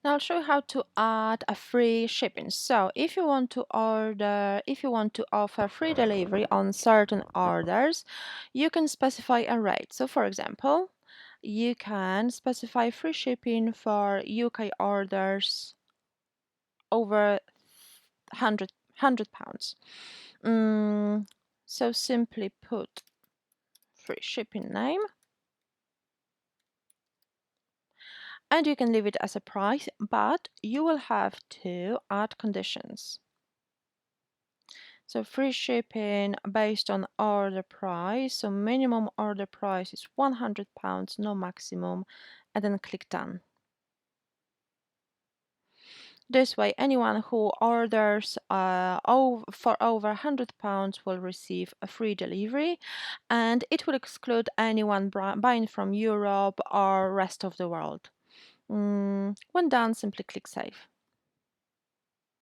Now I'll show you how to add a free shipping. So if you want to offer free delivery on certain orders, you can specify a rate. So for example, you can specify free shipping for UK orders over 100 pounds. So simply put free shipping name, and you can leave it as a price, but you will have to add conditions. So free shipping based on order price. So minimum order price is £100, no maximum, and then click done. This way, anyone who orders for over £100 will receive a free delivery, and it will exclude anyone buying from Europe or rest of the world. When done, simply click Save.